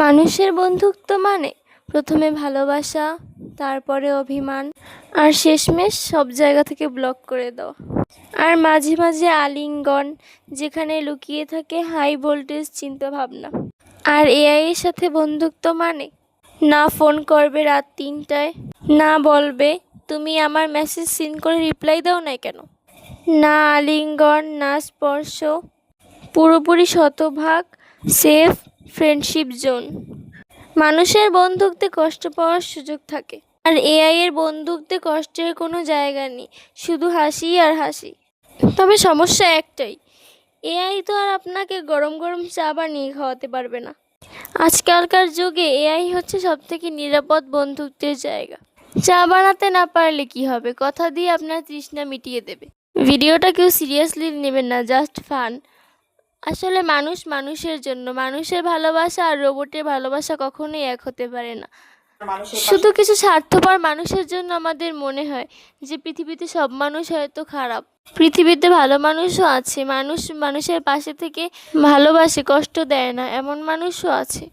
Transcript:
মানুষের বন্ধুত্ব মানে প্রথমে ভালোবাসা, তারপরে অভিমান, আর শেষমেশ সব জায়গা থেকে ব্লক করে দাও। আর মাঝে মাঝে আলিঙ্গন, যেখানে লুকিয়ে থাকে হাই ভোল্টেজ চিন্তা ভাবনা। আর এআই এর সাথে বন্ধুত্ব মানে না ফোন করবে রাত 3টায়, না বলবে তুমি আমার মেসেজ সিন করে রিপ্লাই দাও না কেন, না আলিঙ্গন, না স্পর্শ, পুরোপুরি শতভাগ সেফ ফ্রেন্ডশিপ জোন। মানুষের বন্ধুত্বে কষ্ট পাওয়ার সুযোগ থাকে, আর এআই এর বন্ধুত্বে কষ্টের কোনো জায়গা নেই, শুধু হাসি আর হাসি। তবে সমস্যা একটাই, এআই তো আর আপনাকে গরম গরম চা বানিয়ে খাওয়াতে পারবে না। আজকালকার যুগে এআই হচ্ছে সবথেকে নিরাপদ বন্ধুত্বের জায়গা। চা বানাতে না পারলে কি হবে, কথা দিয়ে আপনার তৃষ্ণা মিটিয়ে দেবে। ভিডিওটা কেউ সিরিয়াসলি নেবেন না, জাস্ট ফান। আসলে মানুষ মানুষের জন্য, মানুষের ভালোবাসা আর রোবটের ভালোবাসা কখনোই এক হতে পারে না। শুধু কিছু স্বার্থপর মানুষের জন্য আমাদের মনে হয় যে পৃথিবীতে সব মানুষ হয়তো খারাপ। পৃথিবীতে ভালো মানুষও আছে, মানুষ মানুষের পাশে থেকে ভালোবাসে, কষ্ট দেয় না, এমন মানুষও আছে।